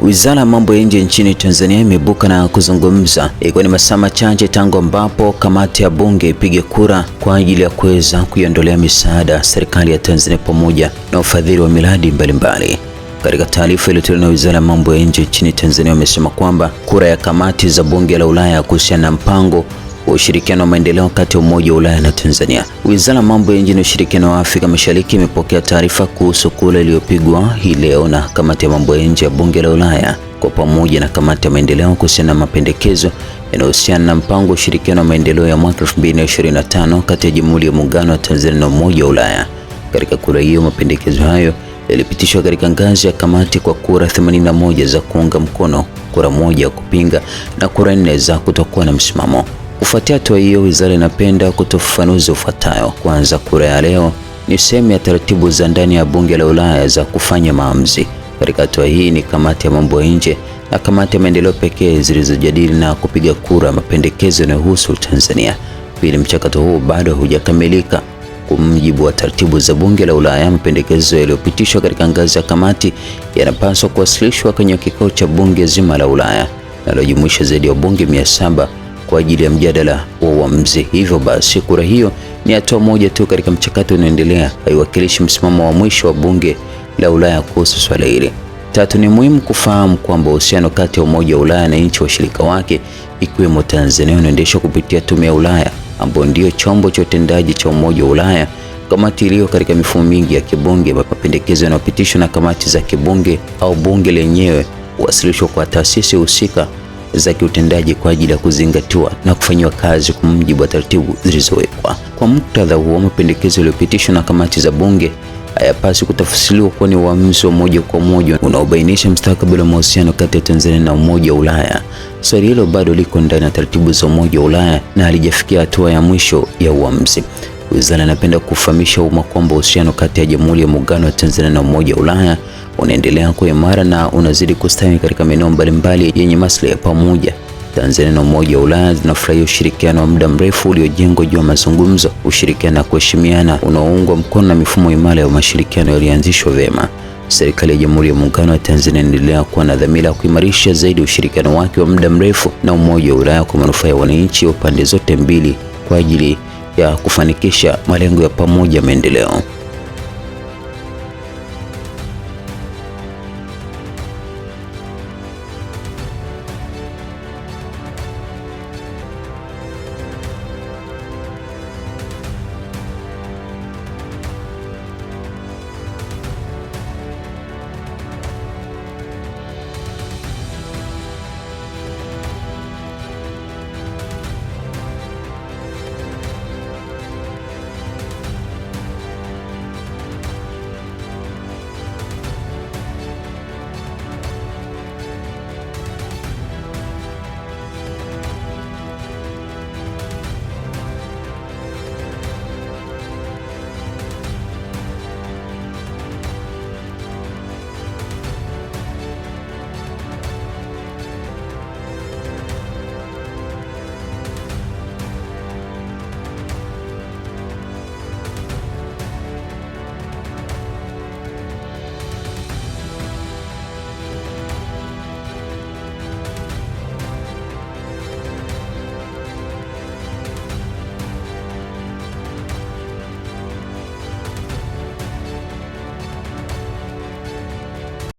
Wizara ya Mambo ya Nje nchini Tanzania imebuka na kuzungumza ikiwa ni masaa machache tangu ambapo kamati ya bunge ipige kura kwa ajili ya kuweza kuiondolea misaada serikali ya Tanzania pamoja na ufadhili wa miradi mbalimbali. Katika taarifa iliyotolewa na Wizara ya Mambo ya Nje nchini Tanzania wamesema kwamba kura ya kamati za bunge la Ulaya kuhusiana na mpango wa ushirikiano wa maendeleo kati ya Umoja wa Ulaya na Tanzania. Wizara ya Mambo ya Nje na Ushirikiano wa Afrika Mashariki imepokea taarifa kuhusu kura iliyopigwa hii leo na kamati ya mambo ya nje ya bunge la Ulaya kwa pamoja na kamati ya maendeleo kuhusiana na mapendekezo yanayohusiana na mpango wa ushirikiano wa maendeleo ya mwaka 2025 kati ya Jamhuri ya Muungano wa Tanzania na Umoja wa Ulaya. Katika kura hiyo, mapendekezo hayo yalipitishwa katika ngazi ya kamati kwa kura 81 za kuunga mkono, kura moja ya kupinga na kura 4 za kutokuwa na msimamo. Kufuatia hatua hiyo, wizara inapenda kutoa ufafanuzi ufuatao. Kwanza, kura ya leo ni sehemu ya taratibu za ndani ya bunge la Ulaya za kufanya maamuzi. Katika hatua hii ni kamati ya mambo ya nje na kamati ya maendeleo pekee zilizojadili na kupiga kura mapendekezo yanayohusu Tanzania. Pili, mchakato huu bado hujakamilika. Kwa mujibu wa taratibu za bunge la Ulaya, mapendekezo yaliyopitishwa katika ngazi ya kamati yanapaswa kuwasilishwa kwenye kikao cha bunge zima la Ulaya linalojumuisha zaidi ya wabunge 700 kwa ajili ya mjadala wa uamuzi. Hivyo basi, kura hiyo ni hatua moja tu katika mchakato unaoendelea, haiwakilishi msimamo wa mwisho wa bunge la Ulaya kuhusu swala hili. Tatu, ni muhimu kufahamu kwamba uhusiano kati ya Umoja wa Ulaya na nchi washirika wake ikiwemo Tanzania unaendeshwa kupitia Tume ya Ulaya ambayo ndio chombo cha utendaji cha Umoja wa Ulaya. Kamati iliyo katika mifumo mingi ya kibunge, mapendekezo yanayopitishwa na kamati za kibunge au bunge lenyewe huwasilishwa kwa taasisi husika za kiutendaji kwa ajili ya kuzingatiwa na kufanyiwa kazi kwa mujibu wa taratibu zilizowekwa. Kwa muktadha huo, mapendekezo yaliyopitishwa na kamati za bunge hayapaswi kutafsiriwa kuwa ni uamuzi wa moja kwa moja unaobainisha mustakabali wa mahusiano kati ya Tanzania na Umoja wa Ulaya. Swali hilo bado liko ndani ya taratibu za Umoja wa Ulaya na halijafikia hatua ya mwisho ya uamuzi. Wizara inapenda kufahamisha umma kwamba uhusiano kati ya Jamhuri ya Muungano wa Tanzania na Umoja wa Ulaya unaendelea kuwa imara na unazidi kustawi katika maeneo mbalimbali yenye maslahi ya pamoja. Tanzania na Umoja wa Ulaya zinafurahia ushirikiano wa muda mrefu uliojengwa juu ya mazungumzo, ushirikiano na kuheshimiana unaoungwa mkono na mifumo imara ya mashirikiano yaliyoanzishwa vyema. Serikali ya Jamhuri ya Muungano wa Tanzania inaendelea kuwa na dhamira ya kuimarisha zaidi ushirikiano wake wa muda mrefu na Umoja wa Ulaya kwa manufaa ya wananchi wa pande zote mbili kwa ajili ya kufanikisha malengo ya pamoja ya maendeleo.